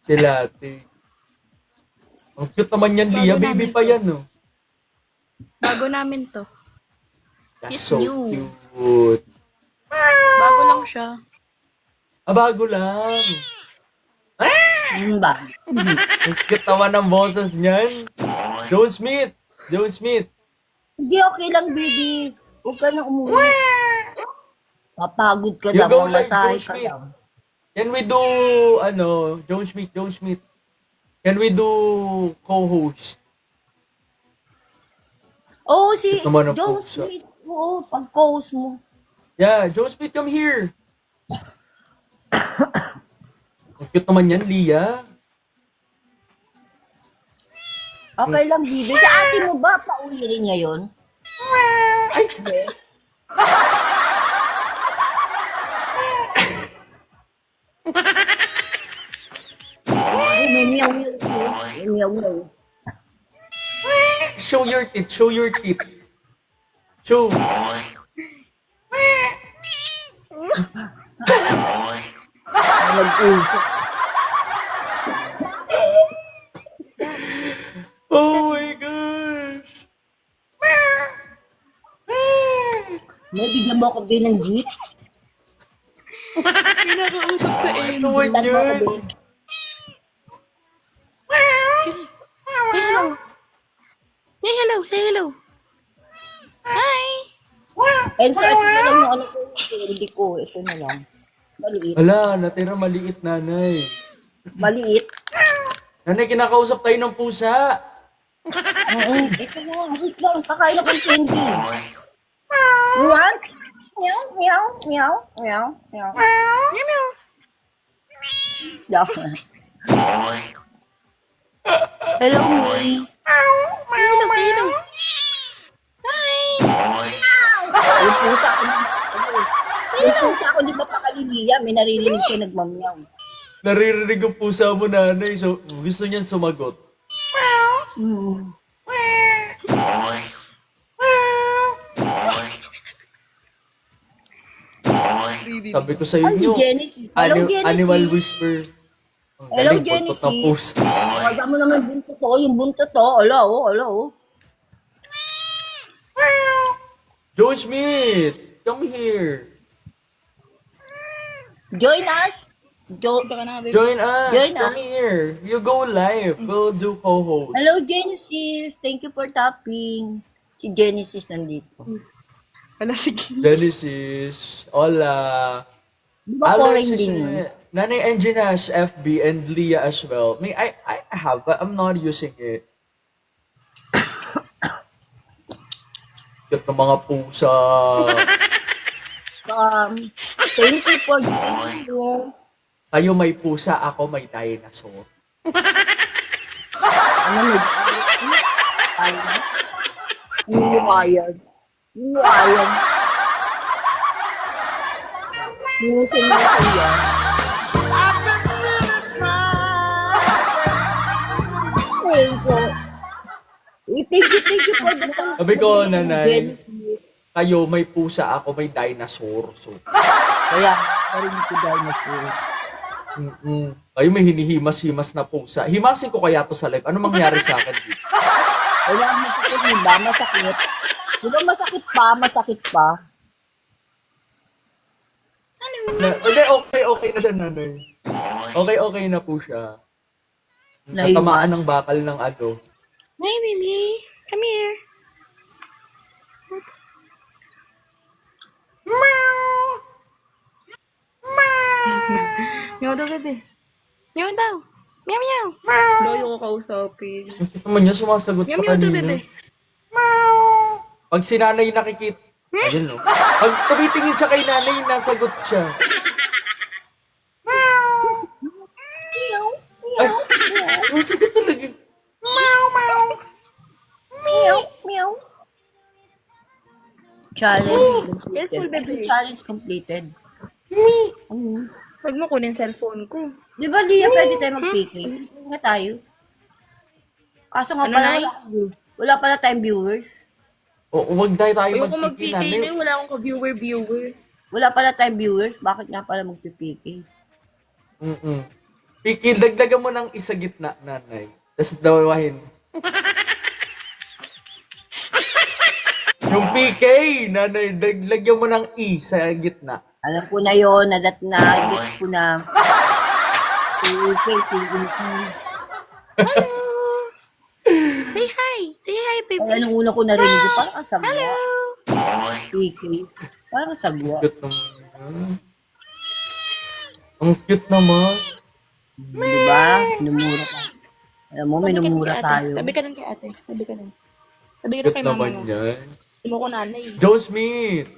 Sila, ate. Ang cute naman yan, Lia. Bago Baby namin pa to. yan, no? Bago namin to. That's It's so new. cute. Bago lang siya. Ah, bago lang. Ba? Ang cute naman ng boses niyan. Joe Smith. Joe Smith. Hindi, okay lang, baby. Huwag ka na umuwi. Mapagod ka You lang, go live, mamasahe Joe ka Smith. lang. Can we do, Joe Smith, Joe Smith. Can we do co-host? Oo, si Ito naman ang John pusa. Smith. Oo, pag-cause mo. Yeah, Joe Smith, come here. Ang cute naman yan, Lia. Okay lang, baby. Sa ate mo ba, pauwi rin ngayon? Ay, Ay, may meow-meow. May meow-meow. show your teeth, show your teeth. Show. Nag-usap. Oh my gosh. May bigyan mo ako din ng gift. Pinakausap sa Ano naman Bigyan mo ako yun? din. Say hello. Say hello. Say hello. Hi. And so, ito na lang yung ano ko. Hindi ko. Ito na lang. Maliit. Ala, natira maliit, nanay. Maliit. Nanay, kinakausap tayo ng pusa. Oo. Ito na lang. Wait lang. Kakain ako ng candy. You want? Meow, meow, meow, meow, meow. Meow meow. Yeah. Hello, Mary. Say hello. Say hello. Hi. Yung pusa ko. Yung pusa ko, di ba pakaliliya? May naririnig siya nagmamyaw. Naririnig ang pusa mo, nanay. So, gusto niyan sumagot. Hmm. Sabi ko sa Ay, si inyo, Genesis. Hello, Genesis. animal whisper. Ang Hello, galing, buntot ng Genesis. pusa. Wala mo naman buntot to. Yung buntot to. Ala, oh, ala, oh. Joe Smith, come here. Join us. Baka na, baby. Join us. Join come us. here. You go live. We'll do co-host. Hello, Genesis. Thank you for tapping. Si Genesis nandito. Wala, sige. Genesis. Hola. Di ba foreign Alex is din yun? Nanay Engine has FB and Leah as well. I have, but I'm not using it. Cute ng mga pusa. Thank you for joining. Kayo may pusa, ako may dinosaur. Ano mo? Ay, lumayag. Lumayag. Musin-musin yan. Thank you for the time. Sabi ko, nanay, Genesis. kayo may pusa, ako may dinosaur. So, Kaya, narinig ko dinosaur. kayo may hinihimas-himas na pusa. Himasin ko kaya to sa live. Ano mangyari sa akin dito? Wala, masakit, di ba? Masakit. Di ba masakit pa? Masakit pa. Hindi, okay na siya, nanay. Okay na po siya. Naiwas. Natamaan ng bakal ng ano. Hi, baby. Come here. Meow daw, bebe. Meow daw. Meow, meow. Loyo ko kausapin. Bakit naman niya sumasagot Meow, pa meow daw, kanina? bebe. Pag si nanay nakikita, ayun no. Pag tumitingin siya kay nanay, nasagot siya. Meow, Ay, meow, nasagot talaga. meow, meow. Challenge Careful, completed. baby. Challenge completed. Huwag mo kunin cellphone ko. Di ba, Lia, pwede tayo mag-PK? Nga tayo. Kaso nga Ano, pala, Nay? wala pala tayong viewers. O, huwag tayo Ayoko mag-PK, mag-PK nanay. na wala akong ka-viewer. Wala pala tayong viewers. Bakit nga pala mag-PK? Mm-mm. Piki, dagdagan mo ng isa gitna, nanay. Tapos dawahin. Yung PK, nanay, dagdagan mo ng E sa gitna. Alam ko na yun, gets ko na. Tuikay. Hello! Say hi! Say hi, baby! Ay, anong una ko narinig, parang ang sagwa. Hello! Tuikay. Parang sagwa. Cute naman. Ang cute naman. Diba? Minumura ka. Alam mo, minumura tayo. Sabi ka nun kay ate. Sabi ka nun. Sabi ka nun Cute kay mama naman mo. yan. Hindi mo ko nanay. Joe Smith!